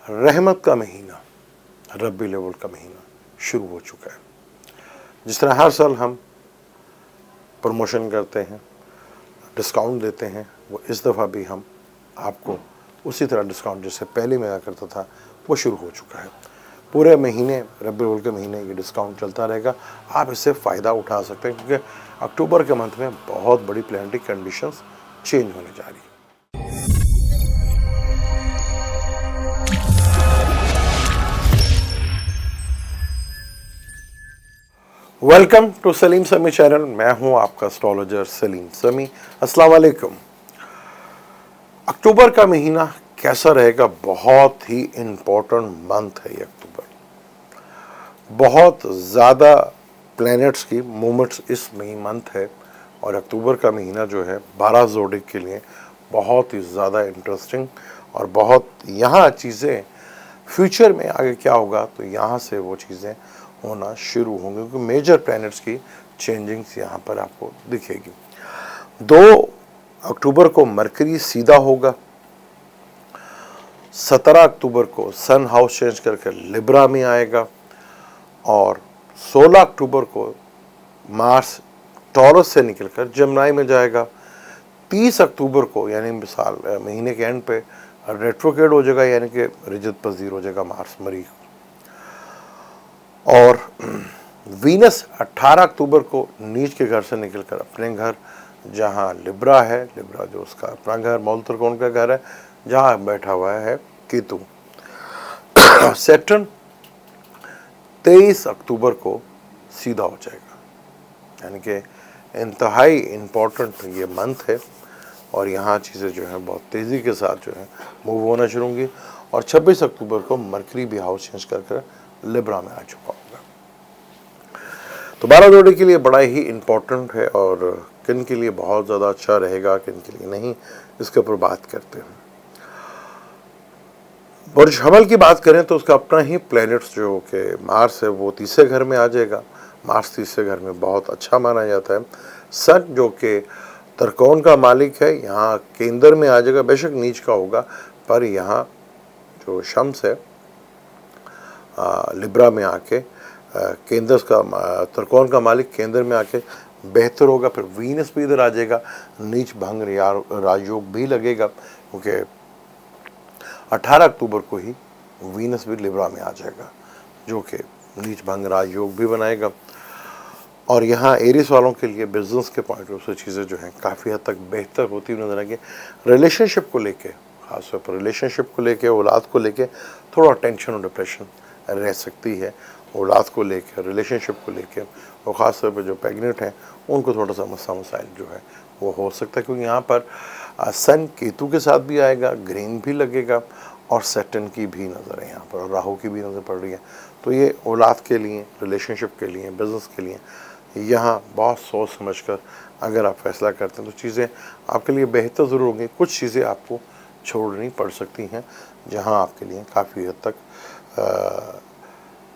रहमत का महीना, रब्बी अव्वल का महीना शुरू हो चुका है। जिस तरह हर साल हम प्रमोशन करते हैं, डिस्काउंट देते हैं, वो इस दफ़ा भी हम आपको उसी तरह डिस्काउंट जैसे पहले मिला करता था वो शुरू हो चुका है। पूरे महीने रब्बी अव्वल के महीने ये डिस्काउंट चलता रहेगा। आप इससे फ़ायदा उठा सकते हैं क्योंकि अक्टूबर के मंथ में बहुत बड़ी प्लानिटरी कंडीशंस चेंज होने जा रही है। वेलकम टू सलीम समी चैनल। मैं हूं आपका एस्ट्रोलॉजर सलीम समी। अस्सलाम वालेकुम। अक्टूबर का महीना कैसा रहेगा? बहुत ही इम्पोर्टेंट मंथ है ये अक्टूबर। बहुत ज़्यादा प्लैनेट्स की मूवमेंट्स इस मंथ है और अक्टूबर का महीना जो है 12 ज़ोडिक के लिए बहुत ही ज़्यादा इंटरेस्टिंग और बहुत यहाँ चीज़ें फ्यूचर में आगे क्या होगा तो यहाँ से वो चीज़ें होना शुरू होंगी क्योंकि मेजर प्लैनेट्स की चेंजिंग्स यहाँ पर आपको दिखेगी। 2 अक्टूबर को मरकरी सीधा होगा। 17 अक्टूबर को सन हाउस चेंज करके लिब्रा में आएगा और 16 अक्टूबर को मार्स टॉरस से निकलकर जमनाई में जाएगा। 30 अक्टूबर को यानी मिसाल महीने के एंड पे रेट्रोग्रेड हो जाएगा, यानी कि रिजत पजीर हो जाएगा मार्स मरीख। और वीनस 18 अक्टूबर को नीच के घर से निकलकर अपने घर, जहां लिब्रा है, लिब्रा जो उसका अपना घर मूल त्रिकोण का घर है, जहां बैठा हुआ है केतु। सैटर्न 23 अक्टूबर को सीधा हो जाएगा, यानी कि इंतहाई इम्पोर्टेंट ये मंथ है और यहाँ चीज़ें जो है बहुत तेज़ी के साथ जो है मूव होना शुरू होंगी। और 26 अक्टूबर को मरकरी भी हाउस चेंज कर लिब्रा में आ चुका होगा। तो 12 जोड़ी के लिए बड़ा ही इम्पोर्टेंट है और किन के लिए बहुत ज़्यादा अच्छा रहेगा, किन के लिए नहीं, इसके ऊपर बात करते हैं। बुर्ज हमल की बात करें तो उसका अपना ही प्लैनेट्स जो कि मार्स है वो तीसरे घर में आ जाएगा। मार्स तीसरे घर में बहुत अच्छा माना जाता है। सन जो कि त्रिकोण का मालिक है यहाँ केंद्र में आ जाएगा, बेशक नीच का होगा, पर यहाँ जो शम्स है लिब्रा में आके केंद्र का त्रिकोण का मालिक केंद्र में आके बेहतर होगा। फिर वीनस भी इधर आ जाएगा, नीच भंग राजयोग भी लगेगा क्योंकि 18 अक्टूबर को ही वीनस भी लिब्रा में आ जाएगा जो कि नीच भंग राजयोग भी बनाएगा। और यहाँ एरिस वालों के लिए बिजनेस के पॉइंट ऑफ से चीज़ें जो हैं काफ़ी हद तक बेहतर होती हुई नजर आएगी। रिलेशनशिप को लेके, खासतौर पर रिलेशनशिप को लेके, औलाद को लेके थोड़ा टेंशन और डिप्रेशन रह सकती है। औलाद को लेके, रिलेशनशिप को लेके, और ख़ासतौर पर जो प्रेगनेंट हैं उनको थोड़ा सा मसाइल जो है वो हो सकता है क्योंकि यहाँ पर सन केतु के साथ भी आएगा, ग्रीन भी लगेगा और सैटर्न की भी नज़र है यहाँ पर और राहु की भी नज़र पड़ रही है। तो ये औलाद के लिए, रिलेशनशिप के लिए, बिज़नेस के लिए यहाँ बहुत सोच समझ कर अगर आप फैसला करते हैं तो चीज़ें आपके लिए बेहतर ज़रूर होंगी। कुछ चीज़ें आपको छोड़नी पड़ सकती हैं जहाँ आपके लिए काफ़ी हद तक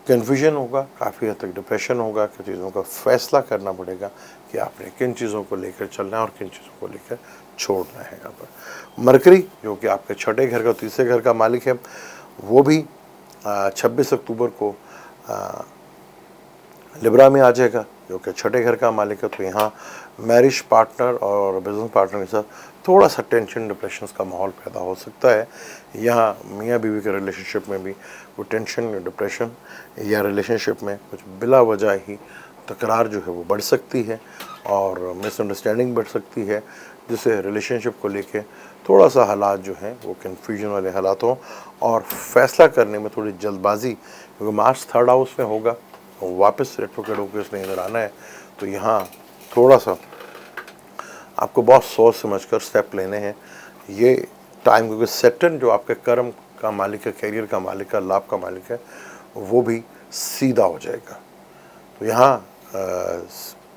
कन्फ्यूजन होगा, काफ़ी हद तक डिप्रेशन होगा, कि चीज़ों का फैसला करना पड़ेगा कि आपने किन चीज़ों को लेकर चलना है और किन चीज़ों को लेकर छोड़ना है। यहाँ पर मरकरी जो कि आपके छठे घर का, तीसरे घर का मालिक है, वो भी 26 अक्टूबर को लिब्रा में आ जाएगा जो कि छठे घर का मालिक है। तो यहाँ मैरिज पार्टनर और बिजनेस पार्टनर के साथ थोड़ा सा टेंशन डिप्रेशन का माहौल पैदा हो सकता है। यहाँ मियाँ बीवी के रिलेशनशिप में भी वो टेंशन, डिप्रेशन या रिलेशनशिप में कुछ बिला वजह ही तकरार जो है वो बढ़ सकती है और मिसअंडरस्टैंडिंग बढ़ सकती है, जिससे रिलेशनशिप को लेके थोड़ा सा हालात जो हैं वो कन्फ्यूजन वाले हालात हों और फैसला करने में थोड़ी जल्दबाजी, क्योंकि मार्च थर्ड हाउस में होगा, वापस रेट्रोग्रेड होकर इसने इधर आना है। तो यहाँ थोड़ा सा आपको बहुत सोच समझ कर स्टेप लेने हैं ये टाइम, क्योंकि सैटर्न जो आपके कर्म का मालिक है, कैरियर का मालिक है, लाभ का मालिक है, वो भी सीधा हो जाएगा। तो यहाँ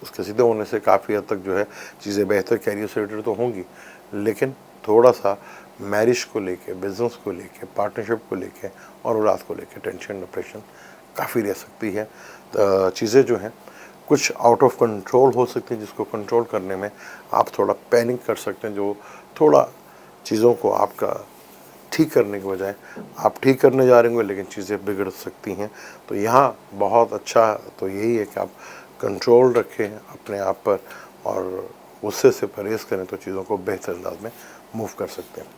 उसके सीधे होने से काफ़ी हद तक जो है चीज़ें बेहतर कैरियर से रिलेटेड तो होंगी, लेकिन थोड़ा सा मैरिज को लेके, बिजनेस को लेके, पार्टनरशिप को लेके और औलाद को लेके टेंशन, डिप्रेशन काफ़ी रह सकती है। चीज़ें जो हैं कुछ आउट ऑफ कंट्रोल हो सकती हैं, जिसको कंट्रोल करने में आप थोड़ा पैनिक कर सकते हैं, जो थोड़ा चीज़ों को आपका ठीक करने के बजाय आप ठीक करने जा रहे होंगे, लेकिन चीज़ें बिगड़ सकती हैं। तो यहाँ बहुत अच्छा तो यही है कि आप कंट्रोल रखें अपने आप पर और गुस्से से परहेज़ करें, तो चीज़ों को बेहतर अंदाज में मूव कर सकते हैं।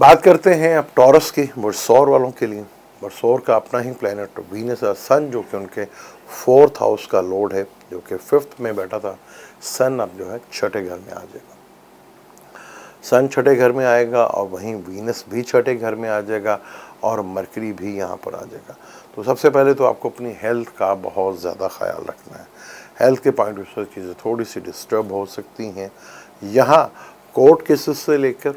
बात करते हैं अब टॉरस की, बरसौर वालों के लिए। बरसौर का अपना ही प्लैनेट वीनस है, सन जो कि उनके 4th हाउस का लॉर्ड है, जो कि 5th में बैठा था। सन अब जो है छठे घर में आ जाएगा। सन छठे घर में आएगा और वहीं वीनस भी छठे घर में आ जाएगा और मरकरी भी यहाँ पर आ जाएगा। तो सबसे पहले तो आपको अपनी हेल्थ का बहुत ज़्यादा ख्याल रखना है। हेल्थ के पॉइंट ऑफ व्यू से चीज़ें थोड़ी सी डिस्टर्ब हो सकती हैं। यहाँ कोर्ट केसेस से लेकर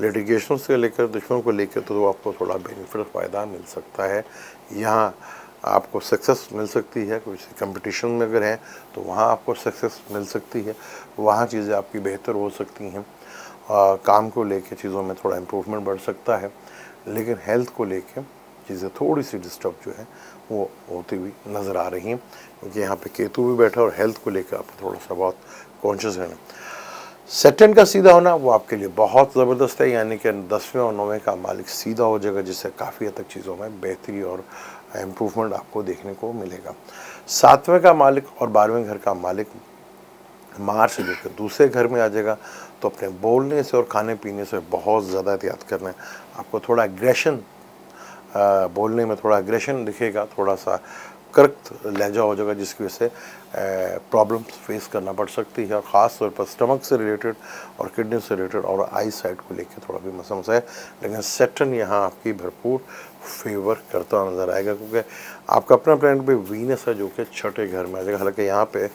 लिटिगेशन से लेकर दुश्मन को लेकर तो आपको थोड़ा बेनिफिट फ़ायदा मिल सकता है। यहाँ आपको सक्सेस मिल सकती है, किसी कंपटीशन में अगर हैं तो वहाँ आपको सक्सेस मिल सकती है, वहाँ चीज़ें आपकी बेहतर हो सकती हैं। काम को लेके चीज़ों में थोड़ा इम्प्रूवमेंट बढ़ सकता है, लेकिन हेल्थ को लेके चीज़ें थोड़ी सी डिस्टर्ब जो है वो होती हुई नज़र आ रही हैं, क्योंकि यहाँ पे केतु भी बैठा और हेल्थ को लेकर आपको थोड़ा सा बहुत कॉन्शियस रहना। सेटर्न का सीधा होना वो आपके लिए बहुत ज़बरदस्त है, यानी कि 10वें और 9वें का मालिक सीधा हो जाएगा, जिससे काफ़ी हद तक चीज़ों में बेहतरी और इम्प्रूवमेंट आपको देखने को मिलेगा। 7वें का मालिक और 12वें घर का मालिक मार्च से लेकर दूसरे घर में आ जाएगा, तो अपने बोलने से और खाने पीने से बहुत ज़्यादा एहतियात करना है। आपको थोड़ा एग्रेशन, बोलने में थोड़ा एग्रेशन दिखेगा, थोड़ा सा करक लहजा हो जाएगा, जिसकी वजह से प्रॉब्लम्स फेस करना पड़ सकती है, और ख़ास तौर पर स्टमक से रिलेटेड और किडनी से रिलेटेड और आई साइड को लेकर थोड़ा भी मसला है। लेकिन सैटर्न यहाँ आपकी भरपूर फेवर करता नज़र आएगा, क्योंकि आपका अपना प्लैनेट भी वीनस है जो कि छठे घर में आ जाएगा। हालांकि यहाँ पे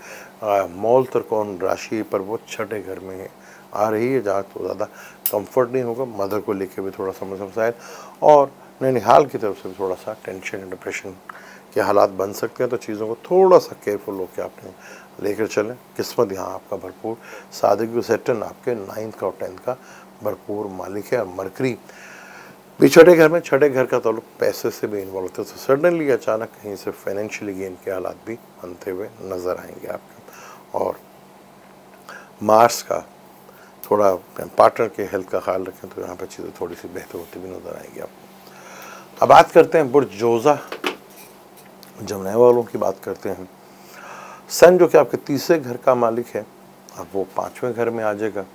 मूल त्रिकोण राशि पर वो छठे घर में आ रही है, जहाँ तो ज़्यादा कंफर्ट नहीं होगा। मदर को लेकर भी थोड़ा सा मसला, और नैनीहाल की तरफ से भी थोड़ा सा टेंशन डिप्रेशन के हालात बन सकते हैं। तो चीज़ों को थोड़ा सा केयरफुल होकर आपने लेकर चलें। किस्मत यहाँ आपका भरपूर सादगी। सैटर्न आपके 9th का और 10th का भरपूर मालिक है, और मरकरी भी छठे घर में। छठे घर का ताल्लुक पैसे से भी इन्वॉल्व होता है, तो सडनली अचानक कहीं से फाइनेंशियली गेन के हालात भी बनते हुए नज़र आएंगे आपके। और मार्स का थोड़ा पार्टनर के हेल्थ का ख्याल रखें, तो यहाँ पर चीज़ें थोड़ी सी बेहतर होती भी नज़र आएंगी आपको। अब बात करते हैं बुर्ज जोज़ा जमने वालों की बात करते हैं। सन जो कि आपके तीसरे घर का मालिक है, अब वो 5वें घर में आ जाएगा,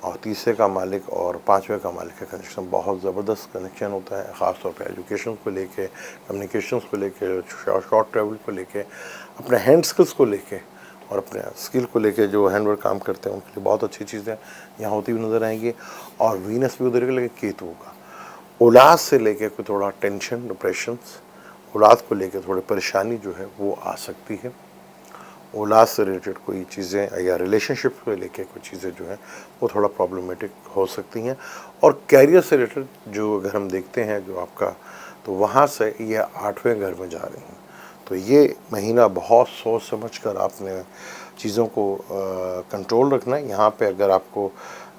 और तीसरे का मालिक और 5वें का मालिक का कनेक्शन बहुत ज़बरदस्त कनेक्शन होता है, ख़ास तौर पे एजुकेशन को लेके, कम्युनिकेशंस को लेके, शॉर्ट ट्रैवल को लेके, अपने हैंड स्किल्स को लेके और अपने स्किल को लेके जो हैंडवर्क काम करते हैं उनके लिए बहुत अच्छी चीज़ें यहाँ होती हुई नज़र आएंगी। और वीनस भी उधर के लेके केतु होगा। औलाद से लेके कोई थोड़ा टेंशन डिप्रेशंस, औलाद को लेकर थोड़ी परेशानी जो है वो आ सकती है। औलाद से रिलेटेड कोई चीज़ें या रिलेशनशिप को लेकर कोई चीज़ें जो हैं वो थोड़ा प्रॉब्लमेटिक हो सकती हैं। और कैरियर से रिलेटेड जो अगर हम देखते हैं जो आपका, तो वहाँ से ये 8वें घर में जा रही हैं। तो ये महीना बहुत सोच समझ कर आपने चीज़ों को कंट्रोल रखना है। यहाँ पे अगर आपको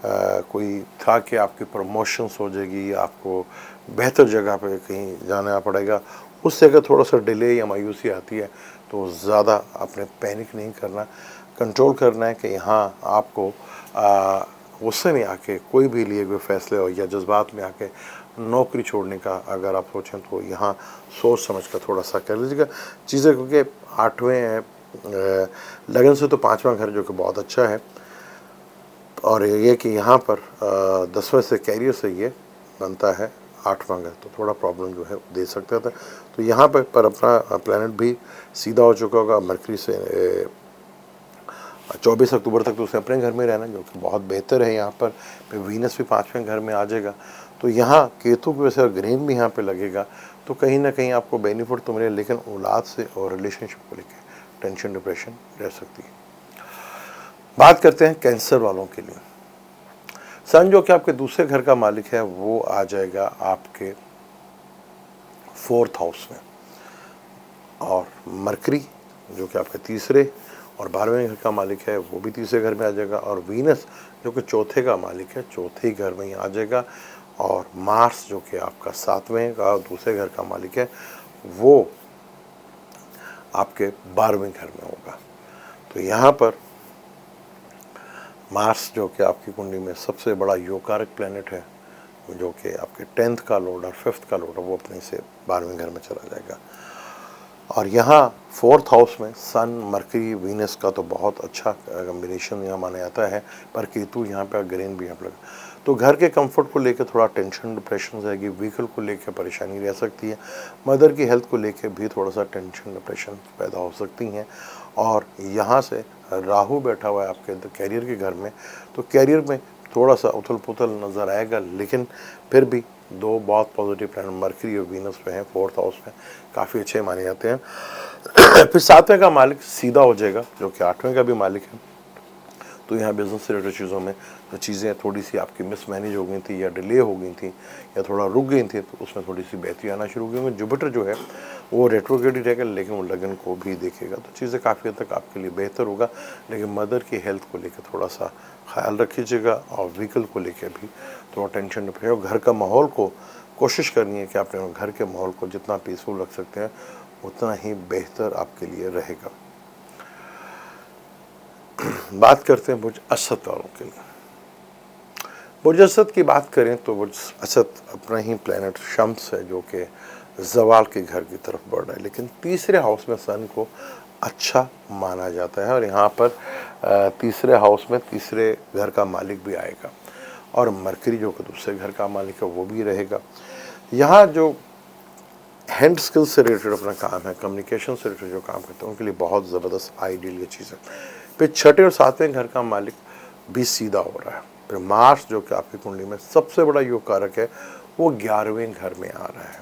कोई था कि आपकी प्रमोशंस हो जाएगी, आपको बेहतर जगह पे कहीं जाना पड़ेगा, उससे अगर थोड़ा सा डिले या मायूसी आती है, तो ज़्यादा आपने पैनिक नहीं करना, कंट्रोल करना है कि यहाँ आपको गुस्से में आके कोई भी लिए हुए फैसले हो या जज्बात में आके नौकरी छोड़ने का अगर आप सोचें, तो यहाँ सोच समझ कर थोड़ा सा कर लीजिएगा चीज़ें, क्योंकि 8वें लगन से तो 5वां घर जो कि बहुत अच्छा है। और ये कि यहाँ पर 10वें से कैरियर से ये बनता है 8वां घर, तो थोड़ा प्रॉब्लम जो है दे सकता था। तो यहाँ पर अपना प्लैनेट भी सीधा हो चुका होगा। मरकरी से 24 अक्टूबर तक तो उसने अपने घर में रहना, जो कि बहुत बेहतर है। यहाँ पर वीनस भी 5वें घर में आ जाएगा, तो यहाँ केतु की वजह से ग्रहण भी यहाँ पे लगेगा, तो कहीं ना कहीं आपको बेनिफिट तो मिले, लेकिन औलाद से और रिलेशनशिप को लेकर टेंशन डिप्रेशन रह सकती है। बात करते हैं कैंसर वालों के लिए। सन जो कि आपके दूसरे घर का मालिक है, वो आ जाएगा आपके 4th हाउस में, और मरकरी जो कि आपके तीसरे और 12वें घर का मालिक है, वो भी तीसरे घर में आ जाएगा, और वीनस जो कि चौथे का मालिक है, चौथे घर में ही आ जाएगा, और मार्स जो कि आपका 7वें का दूसरे घर का मालिक है, वो आपके 12वें घर में होगा। तो यहाँ पर मार्स जो कि आपकी कुंडली में सबसे बड़ा योगकारक प्लैनेट है, जो कि आपके 10th का लॉर्ड और 5th का लॉर्ड है वो अपने से 12वें घर में चला जाएगा। और यहाँ 4th हाउस में सन मरकरी वीनस का तो बहुत अच्छा कम्बिनेशन यहाँ माना जाता है, पर केतु यहाँ पे ग्रेन भी यहाँ पर लगा, तो घर के कंफर्ट को लेकर थोड़ा टेंशन डिप्रेशन रहेगी, व्हीकल को लेकर परेशानी रह सकती है, मदर की हेल्थ को लेकर भी थोड़ा सा टेंशन डिप्रेशन पैदा हो सकती हैं। और यहाँ से राहु बैठा हुआ है आपके कैरियर के घर में, तो कैरियर में थोड़ा सा उथल पुथल नज़र आएगा, लेकिन फिर भी दो बहुत पॉजिटिव प्लैनेट मरकरी और वीनस पे हैं 4th हाउस में, काफ़ी अच्छे माने जाते हैं। फिर 7वें का मालिक सीधा हो जाएगा जो कि 8वें का भी मालिक है, तो यहाँ बिजनेस से रिलेटेड चीज़ों में जो चीज़ें थोड़ी सी आपकी मिसमैनेज हो गई थी या डिले हो गई थी या थोड़ा रुक गई थी, तो उसमें थोड़ी सी बेहतरी आना शुरू हो गई। जुपिटर जो है वो रेट्रोग्रेड ही रहेगा, लेकिन वो लगन को भी देखेगा, तो चीज़ें काफ़ी हद तक आपके लिए बेहतर होगा। लेकिन मदर की हेल्थ को लेकर थोड़ा सा ख्याल रखिएगा और व्हीकल को लेकर भी थोड़ा टेंशन रखिएगा। घर का माहौल को कोशिश करनी है कि आपने घर के माहौल को जितना पीसफुल रख सकते हैं उतना ही बेहतर आपके लिए रहेगा। बात करते हैं बुर्ज असद वालों के लिए। बुर्ज असद की बात करें तो बुर्ज असद अपना ही प्लैनेट शम्स है जो कि जवाल के घर की तरफ बढ़ रहा है, लेकिन तीसरे हाउस में सन को अच्छा माना जाता है। और यहाँ पर तीसरे हाउस में तीसरे घर का मालिक भी आएगा और मरकरी जो कि दूसरे घर का मालिक है वो भी रहेगा। यहाँ जो हैंड स्किल्स से रिलेटेड अपना काम है, कम्युनिकेशन से रिलेटेड जो काम करते हैं उनके लिए बहुत ज़बरदस्त आइडियल ये चीज़ है। फिर 6ठे और 7वें घर का मालिक भी सीधा हो रहा है। फिर मार्स जो कि आपकी कुंडली में सबसे बड़ा योग कारक है वो 11वें घर में आ रहा है,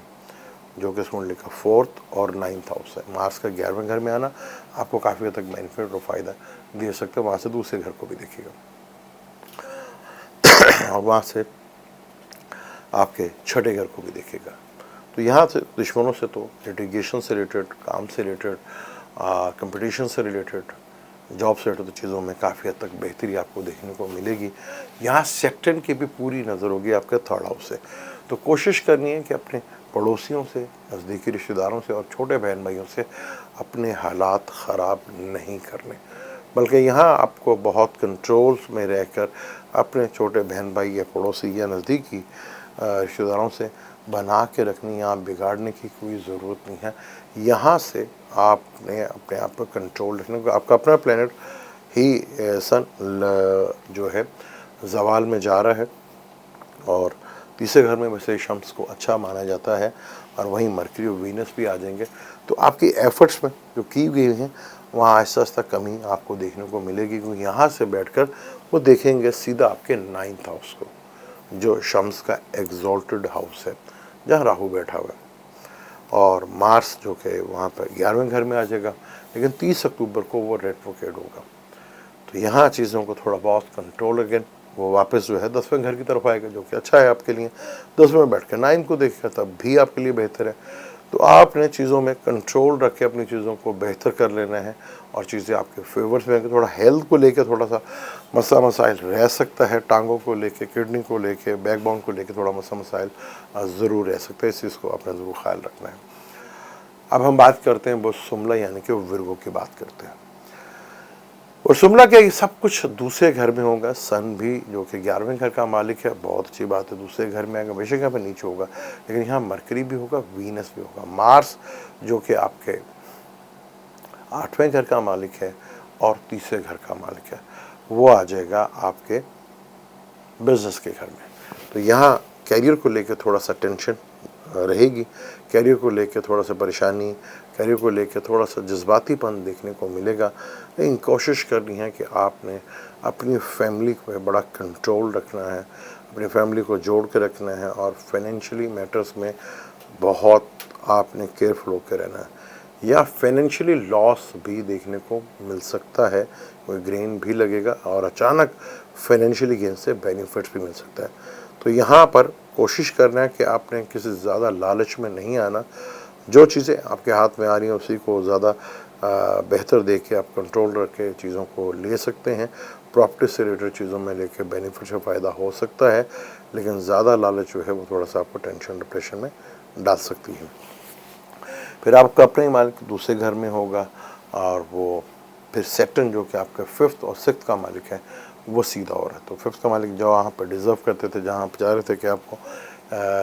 जो कि इस कुंडली का 4th और 9th हाउस है। मार्स का 11वें घर में आना आपको काफ़ी हद तक बेनिफिट और फ़ायदा दे सकता है। वहाँ से दूसरे घर को भी देखिएगा और वहाँ से आपके 6ठे घर को भी देखेगा। तो यहाँ से दुश्मनों से तो लिटिगेशन से रिलेटेड, काम से रिलेटेड, कंपटीशन से रिलेटेड, जॉब से रिलेटेड चीज़ों में काफ़ी हद तक बेहतरी आपको देखने को मिलेगी। यहाँ सेक्टन की भी पूरी नज़र होगी आपके 3rd हाउस से, तो कोशिश करनी है कि अपने पड़ोसियों से, नज़दीकी रिश्तेदारों से और छोटे बहन भाइयों से अपने हालात ख़राब नहीं करने, बल्कि यहाँ आपको बहुत कंट्रोल्स में रहकर अपने छोटे बहन भाई या पड़ोसी या नज़दीकी रिश्तेदारों से बना के रखनी, यहाँ बिगाड़ने की कोई ज़रूरत नहीं है। यहाँ से आपने अपने आप पर कंट्रोल रखने को, आपका अपना प्लैनेट ही सन जो है जवाल में जा रहा है और तीसरे घर में वैसे शम्स को अच्छा माना जाता है और वहीं मरकरी और वीनस भी आ जाएंगे, तो आपकी एफर्ट्स में जो की गई हैं वहाँ आहिस्ता आहिस्ता कमी आपको देखने को मिलेगी, क्योंकि यहाँ से बैठकर वो देखेंगे सीधा आपके 9th हाउस को, जो शम्स का एग्जॉल्टेड हाउस है जहाँ राहु बैठा हुआ है। और मार्स जो कि वहाँ पर 11वें घर में आ जाएगा, लेकिन 30 अक्टूबर को वो रेट्रोग्रेड होगा, तो यहाँ चीज़ों को थोड़ा बहुत कंट्रोल, अगेन वो वापस जो है 10वें घर की तरफ आएगा, जो कि अच्छा है आपके लिए। 10वें में बैठ के 9 को देखेगा तब भी आपके लिए बेहतर है। तो आपने चीज़ों में कंट्रोल रख के अपनी चीज़ों को बेहतर कर लेना है और चीज़ें आपके फेवर्स में आएंगी। थोड़ा हेल्थ को लेके थोड़ा सा मसला मसाइल रह सकता है, टांगों को लेके, किडनी को लेके, बैकबोन को लेके थोड़ा मसला मसाइल ज़रूर रह सकता है, इस चीज़ को आपने ज़रूर ख्याल रखना है। अब हम बात करते हैं वो सुमला यानी कि विर्गो की बात करते हैं। और सुमला के सब कुछ दूसरे घर में होगा, सन भी जो कि 11वें घर का मालिक है, बहुत अच्छी बात है, दूसरे घर में आएगा, बेशक यहाँ पर नीचे होगा, लेकिन यहाँ मरकरी भी होगा, वीनस भी होगा। मार्स जो कि आपके 8वें घर का मालिक है और तीसरे घर का मालिक है, वो आ जाएगा आपके बिजनेस के घर में। तो यहाँ कैरियर को लेकर थोड़ा सा टेंशन रहेगी, कैरियर को लेकर थोड़ा सा परेशानी, कैरियर को लेकर थोड़ा सा जज्बातीपन देखने को मिलेगा, लेकिन कोशिश करनी है कि आपने अपनी फैमिली पे बड़ा कंट्रोल रखना है, अपनी फैमिली को जोड़ के रखना है और फाइनेंशियली मैटर्स में बहुत आपने केयरफुल होकर रहना है। या फाइनेंशियली लॉस भी देखने को मिल सकता है, कोई ग्रेन भी लगेगा और अचानक फाइनेंशियली गेन से बेनिफिट्स भी मिल सकता है। तो यहाँ पर कोशिश करना है कि आपने किसी ज़्यादा लालच में नहीं आना, जो चीज़ें आपके हाथ में आ रही हैं उसी को ज़्यादा बेहतर देख के आप कंट्रोल रख के चीज़ों को ले सकते हैं। प्रॉपर्टी से रिलेटेड चीज़ों में लेके बेनिफिट से फ़ायदा हो सकता है, लेकिन ज़्यादा लालच जो है वो थोड़ा सा आपको टेंशन डिप्रेशन में डाल सकती है। फिर आपका अपना ही मालिक दूसरे घर में होगा और वो फिर सैटर्न जो कि आपका 5th और 6th का मालिक है वो सीधा हो रहा है। तो फिफ्थ का मालिक जो वहाँ पर डिज़र्व करते थे, जहाँ आप चाह रहे थे कि आपको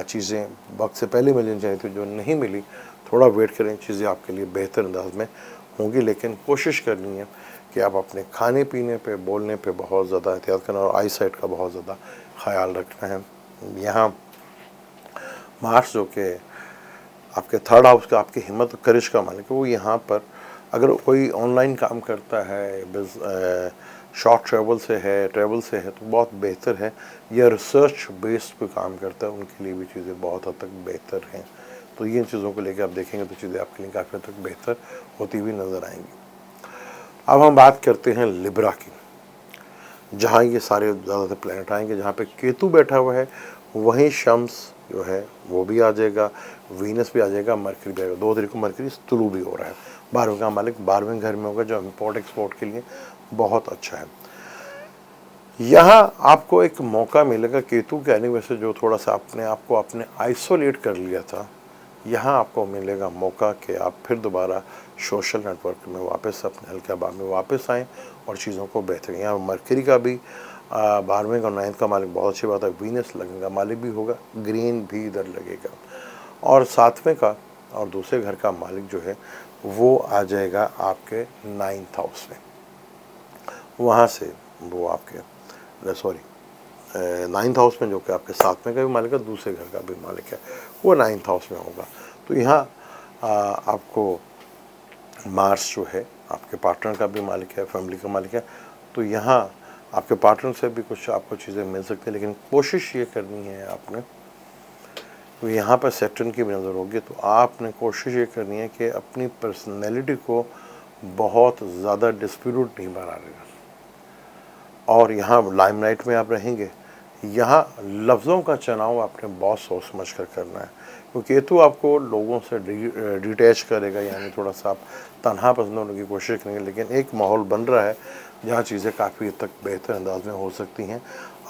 चीज़ें वक्त से पहले मिलनी चाहिए थी, जो नहीं मिली, थोड़ा वेट करें, चीज़ें आपके लिए बेहतर अंदाज में होंगी। लेकिन कोशिश करनी है कि आप अपने खाने पीने पे, बोलने पे बहुत ज़्यादा एहतियात करना और आई साइट का बहुत ज़्यादा ख्याल रखना है। यहाँ मार्स जो कि आपके थर्ड हाउस का, आपकी हिम्मत और करिश का मालिक है, वो यहाँ पर अगर कोई ऑनलाइन काम करता है, शॉर्ट ट्रैवल से है तो बहुत बेहतर है, या रिसर्च बेस्ड पे काम करता है, उनके लिए भी चीज़ें बहुत हद तक बेहतर हैं। तो ये चीज़ों को लेकर आप देखेंगे तो चीज़ें आपके लिए काफ़ी हद तक बेहतर होती हुई नज़र आएंगी। अब हम बात करते हैं लिब्रा की, जहाँ ये सारे ज़्यादातर प्लैनेट आएंगे। जहाँ पे केतु बैठा हुआ है वहीं शम्स जो है वो भी आ जाएगा, वीनस भी आ जाएगा, मरकरी भी आएगा। 2 तरीकों मरकरी तुलू भी हो रहा है। 12वें का मालिक 12वें घर में होगा, जो इम्पोर्ट एक्सपोर्ट के लिए बहुत अच्छा है। यहाँ आपको एक मौका मिलेगा, केतु के आने वजह से जो थोड़ा सा अपने आप को आपने आइसोलेट कर लिया था, यहाँ आपको मिलेगा मौका कि आप फिर दोबारा सोशल नेटवर्क में वापस अपने हल्के अहबाब में वापस आएँ और चीज़ों को बेहतर। यहाँ मरकरी का भी 12वें का 9th का मालिक बहुत अच्छी बात है, वीनस लगेगा मालिक भी होगा, ग्रीन भी इधर लगेगा, और 7वें का और दूसरे घर का मालिक जो है वो आ जाएगा आपके 9th हाउस में। वहाँ से वो आपके 9th हाउस में, जो कि आपके 7वें का भी मालिक है, दूसरे घर का भी मालिक है, वो 9th हाउस में होगा। तो यहाँ आपको मार्स जो है आपके पार्टनर का भी मालिक है, फैमिली का मालिक है। तो यहाँ आपके पार्टनर से भी कुछ आपको चीज़ें मिल सकती हैं, लेकिन कोशिश ये करनी है आपने, तो यहाँ पर सैटर्न की भी नज़र होगी, तो आपने कोशिश ये करनी है कि अपनी पर्सनैलिटी को बहुत ज़्यादा डिस्प्यूट नहीं बना लेना, और यहाँ लाइमलाइट में आप रहेंगे। यहाँ लफ्ज़ों का चुनाव आपने बहुत सोच समझ कर करना है, क्योंकि केतु आपको लोगों से डिटैच करेगा, यानी थोड़ा सा आप तन्हा पसंद होने की कोशिश करेंगे। लेकिन एक माहौल बन रहा है जहाँ चीज़ें काफ़ी हद तक बेहतर अंदाज में हो सकती हैं।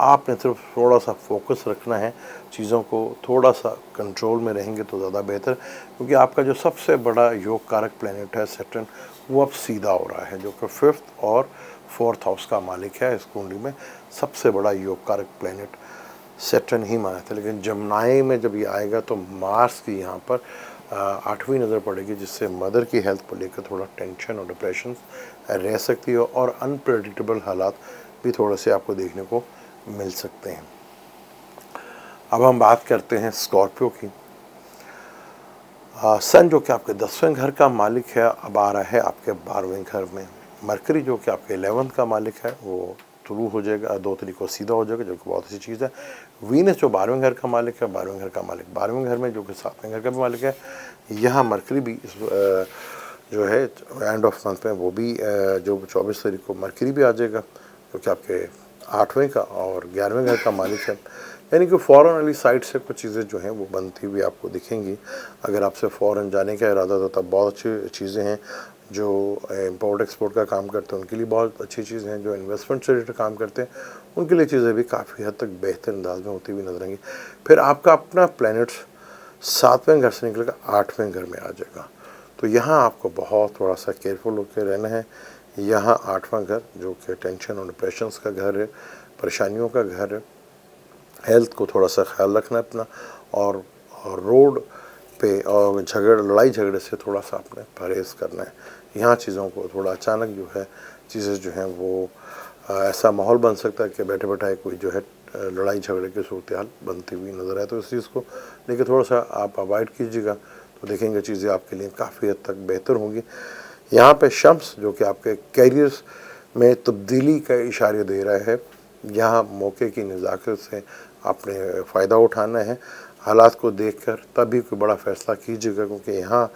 आपने सिर्फ थोड़ा सा फोकस रखना है, चीज़ों को थोड़ा सा कंट्रोल में रहेंगे तो ज़्यादा बेहतर, क्योंकि आपका जो सबसे बड़ा योग कारक प्लैनेट है सैटर्न, वो अब सीधा हो रहा है, जो कि 5th और 4th हाउस का मालिक है। इस कुंडली में सबसे बड़ा योग कारक प्लैनेट सैटर्न ही माना था। लेकिन जमनाई में जब ये आएगा तो मार्स की यहाँ पर 8वीं नज़र पड़ेगी, जिससे मदर की हेल्थ को लेकर थोड़ा टेंशन और डिप्रेशन रह सकती है, और अनप्रेडिक्टेबल हालात भी थोड़े से आपको देखने को मिल सकते हैं। अब हम बात करते हैं स्कॉर्पियो की। सन जो कि आपके 10वें घर का मालिक है, अब आ रहा है आपके 12वें घर में। मरकरी जो कि आपके 11th का मालिक है, वो शुरू हो जाएगा, 2 तरीकों सीधा हो जाएगा, जो कि बहुत अच्छी चीज़ है। वीनस जो 12वें घर का मालिक है, 12वें घर का मालिक 12वें घर में, जो कि 7वें घर का भी मालिक है। यहाँ मरकरी भी इस जो है एंड ऑफ मंथ में वो भी जो 24 तारीख को मरकरी भी आ जाएगा, जो कि आपके 8वें का और 11वें घर का मालिक है। यानी कि फ़ॉरेन वाली साइड से कुछ चीज़ें जो हैं वो बनती हुई आपको दिखेंगी। अगर आपसे फ़ॉरेन जाने का इरादा था तब बहुत अच्छी चीज़ें हैं। जो इम्पोर्ट एक्सपोर्ट का काम करते हैं उनके लिए बहुत अच्छी चीज़ें हैं। जो इन्वेस्टमेंट से रिलेटेड काम करते हैं उनके लिए चीज़ें भी काफ़ी हद तक बेहतर अंदाज में होती हुई नजर आएंगी। फिर आपका अपना प्लैनेट 7वें घर से निकल कर 8वें घर में आ जाएगा, तो यहाँ आपको बहुत थोड़ा सा केयरफुल होकर रहना है। यहाँ 8वां घर जो कि टेंशन और डिप्रेशन का घर है, परेशानियों का घर है, हेल्थ को थोड़ा सा ख्याल रखना है अपना, और रोड पे और लड़ाई झगड़े से थोड़ा सा आपने परहेज़ करना है। यहाँ चीज़ों को थोड़ा अचानक जो है चीज़ें जो हैं वो ऐसा माहौल बन सकता है कि बैठे बैठाए कोई जो है लड़ाई झगड़े की सूरत हाल बनती हुई नज़र आए। तो इस चीज़ को लेकर थोड़ा सा आप अवॉइड कीजिएगा, तो देखेंगे चीज़ें आपके लिए काफ़ी हद तक बेहतर होंगी। यहाँ पे शम्स जो कि आपके कैरियर में तब्दीली का इशारे दे रहा है, यहाँ मौके की नज़ाकत से आपने फ़ायदा उठाना है। हालात को देखकर तभी कोई बड़ा फ़ैसला कीजिएगा, क्योंकि यहाँ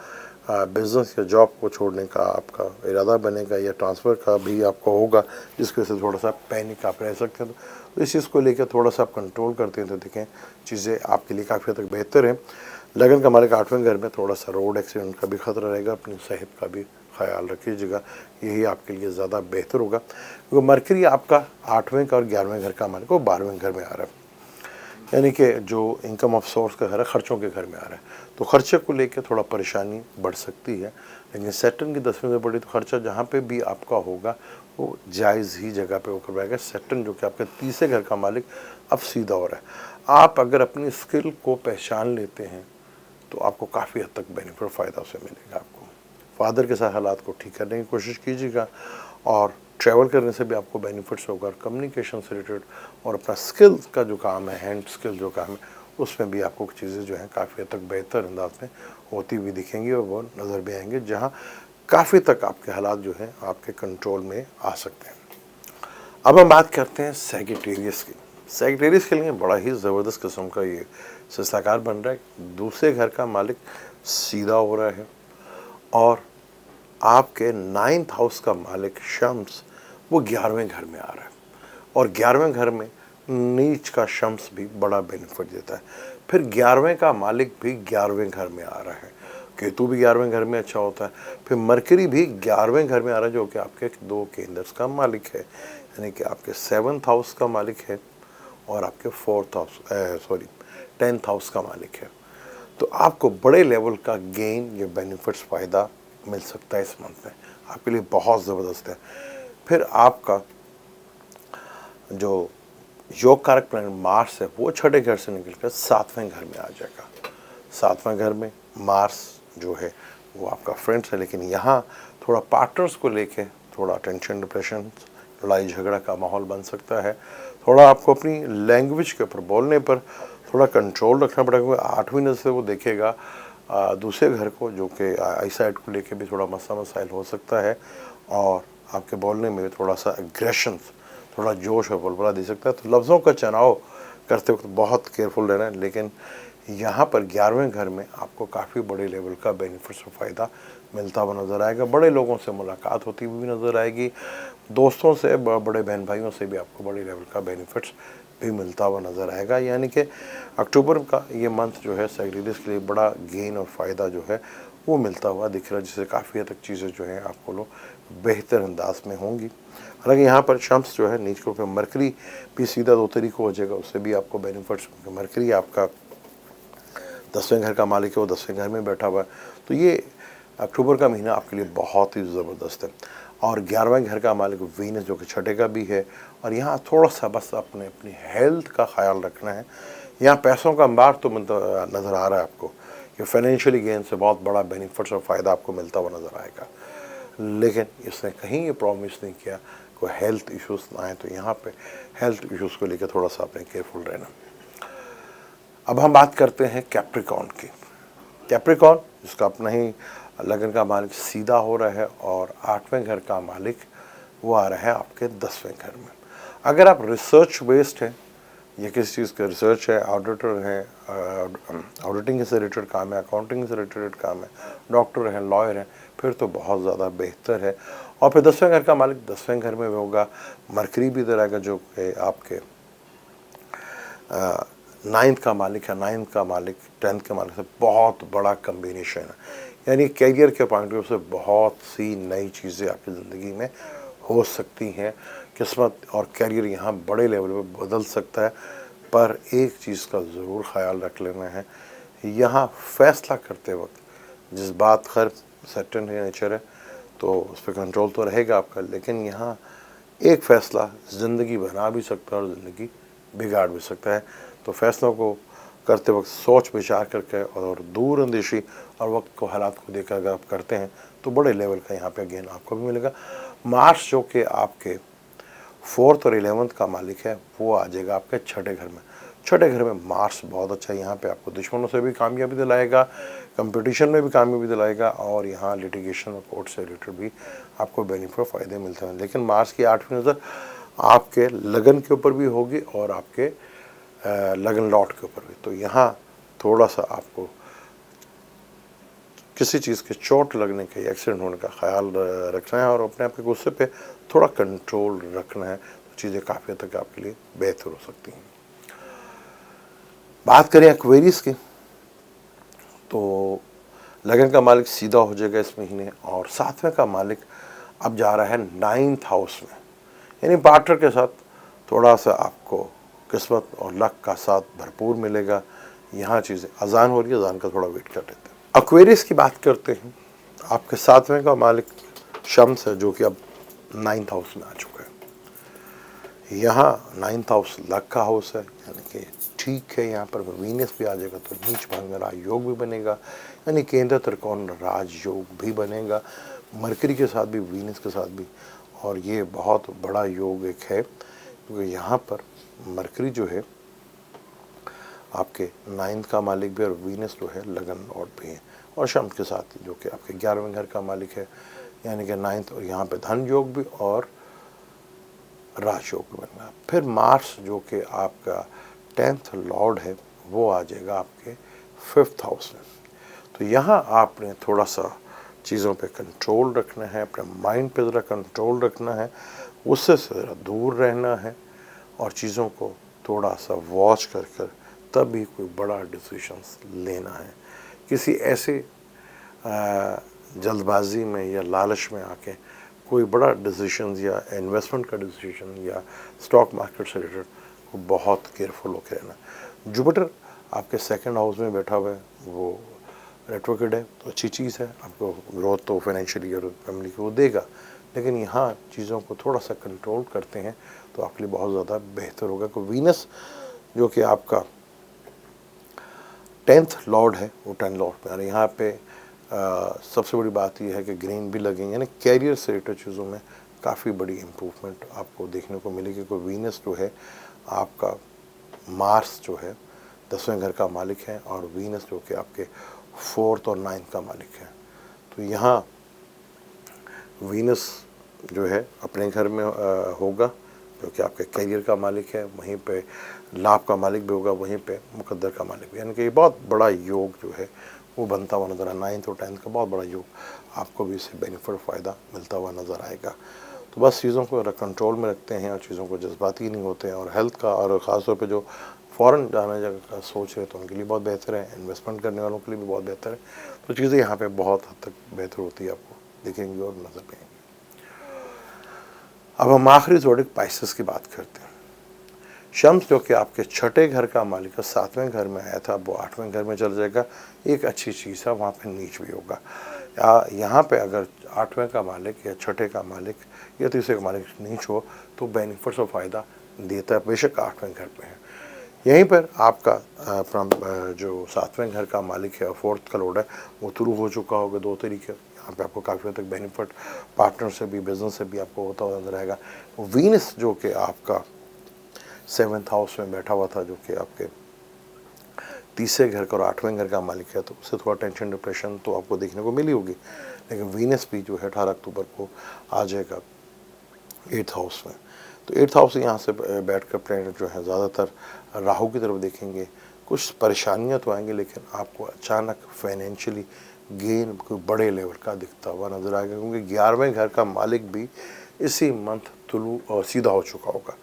बिज़नेस या जॉब को छोड़ने का आपका इरादा बनेगा, या ट्रांसफ़र का भी आपको होगा, जिसकी वजह से थोड़ा सा पैनिक आप रह सकते हैं। तो इस चीज़ को लेकर थोड़ा सा आप कंट्रोल करते हैं तो देखें चीज़ें आपके लिए काफ़ी हद तक बेहतर है। लगन का मालिक 8वें घर में, थोड़ा सा रोड एक्सीडेंट का भी ख़तरा रहेगा, अपनी सेहत का भी ख्याल रखिएगा, यही आपके लिए ज़्यादा बेहतर होगा। क्योंकि मरकरी आपका 8वें का और 11वें घर का मालिक वो 12वें घर में आ रहा है, यानी कि जो इनकम ऑफ सोर्स का घर है, खर्चों के घर में आ रहा है, तो खर्चे को लेकर थोड़ा परेशानी बढ़ सकती है। लेकिन सैटर्न की 10वीं से बड़ी, तो खर्चा जहाँ पे भी आपका होगा वो जायज़ ही जगह पे होकर रहेगा। सैटर्न जो कि आपके तीसरे घर का मालिक अब सीधा हो रहा है। आप अगर अपनी स्किल को पहचान लेते हैं तो आपको काफ़ी हद तक बेनिफिट फ़ायदा उससे मिलेगा। आपको फादर के साथ हालात को ठीक करने की कोशिश कीजिएगा और ट्रैवल करने से भी आपको बेनिफिट्स होगा। कम्युनिकेशन से रिलेटेड और अपना स्किल्स का जो काम है, हैंड स्किल जो काम है, उसमें भी आपको चीज़ें जो हैं काफ़ी हद तक बेहतर अंदाज में होती हुई दिखेंगी और वो नज़र भी आएंगे, जहाँ काफ़ी तक आपके हालात जो हैं आपके कंट्रोल में आ सकते हैं। अब हम बात करते हैं सैजिटेरियस की। सैजिटेरियस के लिए बड़ा ही ज़बरदस्त किस्म का ये सिलसिलाकार बन रहा है। दूसरे घर का मालिक सीधा हो रहा है और आपके 9th हाउस का मालिक शम्स वो 11वें घर में आ रहा है और 11वें घर में नीच का शम्स भी बड़ा बेनिफिट देता है। फिर 11वें का मालिक भी 11वें घर में आ रहा है। केतु भी 11वें घर में अच्छा होता है। फिर मरकरी भी 11वें घर में आ रहा है, जो कि आपके 2 केंद्र्स का मालिक है, यानी कि आपके 7th हाउस का मालिक है और आपके 10th हाउस का मालिक है। तो आपको बड़े लेवल का गेन या बेनिफिट्स फ़ायदा मिल सकता है इस मंथ में, आपके लिए बहुत ज़बरदस्त है। फिर आपका जो योग कारक प्लैनेट मार्स है वो छठे घर से निकलकर 7वें घर में आ जाएगा। 7वें घर में मार्स जो है वो आपका फ्रेंड्स है, लेकिन यहाँ थोड़ा पार्टनर्स को लेके थोड़ा टेंशन, डिप्रेशन, लड़ाई झगड़ा का माहौल बन सकता है। थोड़ा आपको अपनी लैंग्वेज के ऊपर, बोलने पर थोड़ा कंट्रोल रखना पड़ेगा। 8वीं नज़र से वो देखेगा दूसरे घर को, जो कि आई साइड को लेके भी थोड़ा मसला मसाइल हो सकता है और आपके बोलने में थोड़ा सा एग्रेशन, थोड़ा जोश और बुलबुला दे सकता है। तो लफ्ज़ों का चुनाव करते वक्त बहुत केयरफुल रहना है। लेकिन यहाँ पर 11वें घर में आपको काफ़ी बड़े लेवल का बेनिफिट्स और फ़ायदा मिलता हुआ नज़र आएगा। बड़े लोगों से मुलाकात होती हुई भी नज़र आएगी। दोस्तों से, बड़े बहन भाइयों से भी आपको बड़े लेवल का बेनिफिट्स भी मिलता हुआ नज़र आएगा। यानी कि अक्टूबर का ये मंथ जो है सैजिटेरियस के लिए बड़ा गेन और फ़ायदा जो है वो मिलता हुआ दिख रहा है, जिससे काफ़ी हद तक चीज़ें जो हैं आपको लोग बेहतर अंदाज में होंगी। हालांकि यहाँ पर शम्स जो है नीच को, मरकरी भी सीधा 2 तरीक़ों हो जाएगा, उससे भी आपको बेनिफिट्स। मरकरी आपका 10वें घर का मालिक है, वो 10वें घर में बैठा हुआ है। तो ये अक्टूबर का महीना आपके लिए बहुत ही ज़बरदस्त है। और 11वें घर का मालिक वीनस जो कि छठे का भी है। और यहाँ थोड़ा सा बस अपनी हेल्थ का ख्याल रखना है। यहाँ पैसों का अंबार तो नज़र आ रहा है आपको कि फाइनेंशियली गेन से बहुत बड़ा बेनिफिट्स और फ़ायदा आपको मिलता हुआ नज़र आएगा। लेकिन इसने कहीं ये प्रॉमिस नहीं किया कोई हेल्थ इश्यूज़ ना आए, तो यहाँ पे हेल्थ इश्यूज़ को लेकर थोड़ा सा आपने केयरफुल रहना। अब हम बात करते हैं कैप्रिकॉर्न की। कैप्रिकॉर्न जिसका अपना ही लगन का मालिक सीधा हो रहा है और 8वें घर का मालिक वो आ रहा है आपके 10वें घर में। अगर आप रिसर्च बेस्ड हैं, ये किसी चीज़ का रिसर्च है, ऑडिटर हैं, ऑडिटिंग से रिलेटेड काम है, अकाउंटिंग से रिलेटेड काम है, डॉक्टर हैं, लॉयर हैं, फिर तो बहुत ज़्यादा बेहतर है। और फिर 10वें घर का मालिक 10वें घर में होगा। मरकरी भी इधर आएगा जो कि आपके 9th का मालिक है। 9th का मालिक 10th के मालिक से बहुत बड़ा कम्बिनेशन है। यानी कैरियर के पॉइंट ऑफ व्यू से बहुत सी नई चीज़ें आपकी ज़िंदगी में हो सकती हैं। किस्मत और कैरियर यहाँ बड़े लेवल पे बदल सकता है, पर एक चीज़ का ज़रूर ख्याल रख लेना है, यहाँ फ़ैसला करते वक्त जिस बात खैर सैटर्न का नेचर है तो उस पर कंट्रोल तो रहेगा आपका, लेकिन यहाँ एक फ़ैसला ज़िंदगी बना भी सकता है और ज़िंदगी बिगाड़ भी सकता है। तो फैसलों को करते वक्त सोच विचार करके और दूर अंदेशी और वक्त को, हालात को देखकर अगर आप करते हैं तो बड़े लेवल का यहाँ पे गेन आपको भी मिलेगा। मार्स जो कि आपके 4th और 11th का मालिक है वो आ जाएगा आपके छठे घर में। छठे घर में मार्स बहुत अच्छा है। यहाँ पे आपको दुश्मनों से भी कामयाबी दिलाएगा, कंपटीशन में भी कामयाबी दिलाएगा और यहाँ लिटिगेशन और कोर्ट से रिलेटेड भी आपको बेनिफिट फ़ायदे मिलते हैं। लेकिन मार्स की 8वीं नज़र आपके लगन के ऊपर भी होगी और आपके लगन लॉट के ऊपर भी। तो यहाँ थोड़ा सा आपको किसी चीज़ के चोट लगने का या एक्सीडेंट होने का ख्याल रखना है और अपने आप के गुस्से पे थोड़ा कंट्रोल रखना है, तो चीज़ें काफ़ी हद तक आपके लिए बेहतर हो सकती हैं। बात करें एक्वेरियस की, तो लगन का मालिक सीधा हो जाएगा इस महीने और 7वें का मालिक अब जा रहा है 9th हाउस में। यानी पार्टनर के साथ थोड़ा सा आपको किस्मत और लक का साथ भरपूर मिलेगा। यहाँ चीज़ें, अजान हो रही है, अजान का थोड़ा वेट कर लेते हैं। एक्वेरियस की बात करते हैं, आपके 7वें का मालिक शम्स है जो कि अब नाइन्थ हाउस में आ चुका है। यहाँ नाइन्थ हाउस लक का हाउस है, यानी कि ठीक है, यहाँ पर वीनस भी आ जाएगा तो नीच भंग राजयोग भी बनेगा, यानी केंद्र त्रिकोण राजयोग भी बनेगा, मरकरी के साथ भी वीनस के साथ भी। और ये बहुत बड़ा योग एक है, क्योंकि यहाँ पर मरकरी जो है आपके नाइन्थ का मालिक भी और वीनस जो है लगन लॉर्ड भी है, और शम्स के साथ जो कि आपके 11वें घर का मालिक है, यानी कि नाइन्थ, और यहाँ पे धन योग भी और राजयोग भी बन गया। फिर मार्स जो कि आपका 10th लॉर्ड है वो आ जाएगा आपके 5th हाउस में। तो यहाँ आपने थोड़ा सा चीज़ों पे कंट्रोल रखना है, अपने माइंड पे ज़रा कंट्रोल रखना है, उससे ज़रा दूर रहना है, और चीज़ों को थोड़ा सा वॉच कर कर तब भी कोई बड़ा डिसीशंस लेना है। किसी ऐसे जल्दबाजी में या लालच में आके कोई बड़ा डिसीजन या इन्वेस्टमेंट का डिसीजन या स्टॉक मार्केट से रिलेटेड वो बहुत केयरफुल होकर रहना। जुपिटर आपके 2nd हाउस में बैठा हुआ है, वो रेट्रोग्रेड है, तो अच्छी चीज़ है, आपको ग्रोथ तो फाइनेंशियली और फैमिली को देगा, लेकिन यहाँ चीज़ों को थोड़ा सा कंट्रोल करते हैं तो आपके लिए बहुत ज़्यादा बेहतर होगा। क्योंकि वीनस जो कि आपका 10th लॉर्ड है वो 10 लॉर्ड में, और यहाँ पे सबसे बड़ी बात यह है कि ग्रीन भी लगेंगे, यानी कैरियर से रिलेटेड चीज़ों में काफ़ी बड़ी इम्प्रूवमेंट आपको देखने को मिलेगी। क्योंकि वीनस जो है आपका मार्स जो है 10वें घर का मालिक है, और वीनस जो कि आपके 4th और 9th का मालिक है। तो यहाँ वीनस जो है अपने घर में होगा, जो कि आपके करियर का मालिक है, वहीं पे लाभ का मालिक भी होगा, वहीं पे मुकद्दर का मालिक भी, यानी कि ये बहुत बड़ा योग जो है वो बनता हुआ नज़र आए। 9th और 10th का बहुत बड़ा योग, आपको भी इससे बेनिफिट फ़ायदा मिलता हुआ नज़र आएगा। तो बस चीज़ों को कंट्रोल में रखते हैं और चीज़ों को जज्बाती नहीं होते हैं, और हेल्थ का, और ख़ासतौर पर जो फ़ॉरेन जाने का सोच रहे तो उनके लिए बहुत बेहतर है, इन्वेस्टमेंट करने वालों के लिए भी बहुत बेहतर है। तो चीज़ें यहाँ पे बहुत हद तक बेहतर होती है, आपको दिखेंगी और नज़र पाएंगी। अब हम आखिरी ज़ोडिक पाइसेस की बात करते हैं। शम्स जो कि आपके 6ठे घर का मालिक है, 7वें घर में आया था, वो 8वें घर में चल जाएगा, एक अच्छी चीज़ है, वहाँ पे नीच भी होगा। यहाँ पे अगर 8वें का मालिक या 6ठे का मालिक या तीसरे का मालिक नीच हो तो बेनिफिट्स और फ़ायदा देता है, बेशक 8वें घर पे है। यहीं पर आपका जो 7वें घर का मालिक है और 4th का लॉर्ड है वो थ्रू हो चुका होगा 2 तरीके। यहाँ पे आपको काफ़ी हद तक बेनिफिट पार्टनर से भी, बिजनेस से भी आपको होता हुआ नजर आएगा। वीनस जो कि आपका 7th हाउस में बैठा हुआ था, जो कि आपके तीसरे घर का और 8वें घर का मालिक है, तो उससे थोड़ा टेंशन डिप्रेशन तो आपको देखने को मिली होगी। लेकिन वीनस भी जो है 18 अक्टूबर को आ जाएगा 8th हाउस में। तो 8th हाउस यहाँ से बैठकर प्लैनेट जो है ज़्यादातर राहु की तरफ देखेंगे। कुछ परेशानियाँ तो आएंगी, लेकिन आपको अचानक फाइनेंशियली गेन कोई बड़े लेवल का दिखता हुआ नजर आएगा, क्योंकि 11वें घर का मालिक भी इसी मंथ तुलू और सीधा हो चुका होगा,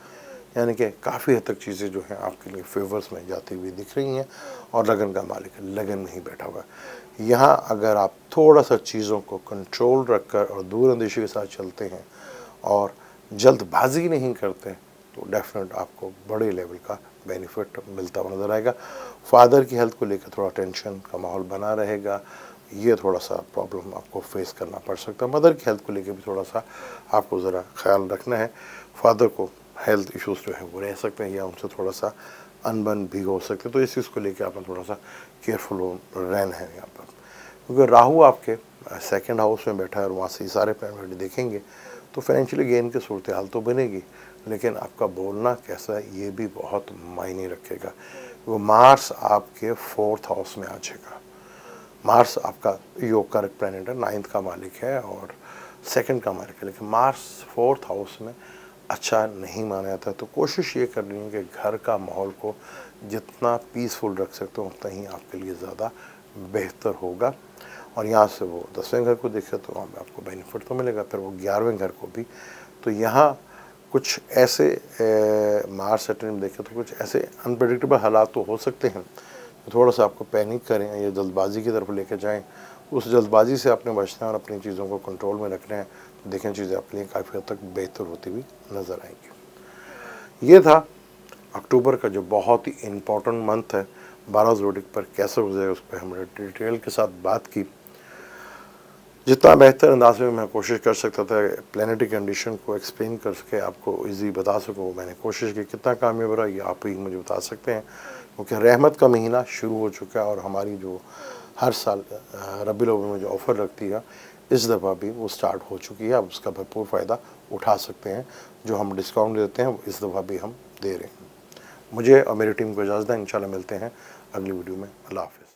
यानी कि काफ़ी हद तक चीज़ें जो हैं आपके लिए फेवर्स में जाती हुई दिख रही हैं। और लगन का मालिक लगन में ही बैठा हुआ है। यहाँ अगर आप थोड़ा सा चीज़ों को कंट्रोल रखकर और दूरअंदेशी के साथ चलते हैं और जल्दबाजी नहीं करते तो डेफिनेट आपको बड़े लेवल का बेनिफिट मिलता हुआ नज़र आएगा। फादर की हेल्थ को लेकर थोड़ा टेंशन का माहौल बना रहेगा, ये थोड़ा सा प्रॉब्लम आपको फेस करना पड़ सकता है। मदर की हेल्थ को लेकर भी थोड़ा सा आपको ज़रा ख्याल रखना है। फादर को हेल्थ इश्यूज़ जो है वो रह सकते हैं, या उनसे थोड़ा सा अनबन भी हो सकते हैं, तो इस चीज़ को लेकर आपने थोड़ा सा केयरफुल रहना है यहाँ पर। क्योंकि राहु आपके 2nd हाउस में बैठा है और वहाँ से सारे प्लैनेट देखेंगे, तो फाइनेंशियली गेन की सूरत हाल तो बनेगी, लेकिन आपका बोलना कैसा है ये भी बहुत मायने रखेगा। वो मार्स आपके 4th हाउस में आ जाएगा। मार्स आपका योग कारक प्लैनेट है, 9th का मालिक है और 2nd का मालिक है, लेकिन मार्स 4th हाउस में अच्छा नहीं माना जाता। तो कोशिश ये करनी है कि घर का माहौल को जितना पीसफुल रख सकते हो उतना ही आपके लिए ज़्यादा बेहतर होगा। और यहाँ से वो 10वें घर को देखे तो वहाँ पे आपको बेनिफिट तो मिलेगा, फिर वो 11वें घर को भी। तो यहाँ कुछ ऐसे मार्स सेटन देखे तो कुछ ऐसे अनप्रेडिक्टेबल हालात तो हो सकते हैं, तो थोड़ा सा आपको पैनिक करें या जल्दबाजी की तरफ लेकर जाएं। उस जल्दबाजी से आपने बचना है और अपनी चीज़ों को कंट्रोल में रखना है, तो देखें चीज़ें आपके लिए काफ़ी हद तक बेहतर होती हुई नज़र आएंगी। ये था अक्टूबर का जो बहुत ही इम्पोर्टेंट मंथ है। 12 ज़ोडिक पर कैसे गुजरेगा उस पर हमने डिटेल के साथ बात की। जितना बेहतर अंदाज में मैं कोशिश कर सकता था प्लानिटरी कंडीशन को एक्सप्लेन कर सके, आपको इजी बता सकूँ, मैंने कोशिश की। कितना कामयाब रहा ये आप ही मुझे बता सकते हैं, क्योंकि रहमत का महीना शुरू हो चुका है और हमारी जो हर साल रबीउल अव्वल में जो ऑफ़र लगती है, इस दफ़ा भी वो स्टार्ट हो चुकी है। आप उसका भरपूर फ़ायदा उठा सकते हैं। जो हम डिस्काउंट देते हैं वो इस दफ़ा भी हम दे रहे हैं। मुझे और मेरी टीम को इजाज़त दें, इंशाल्लाह मिलते हैं अगली वीडियो में। अल्लाह हाफ़िज़।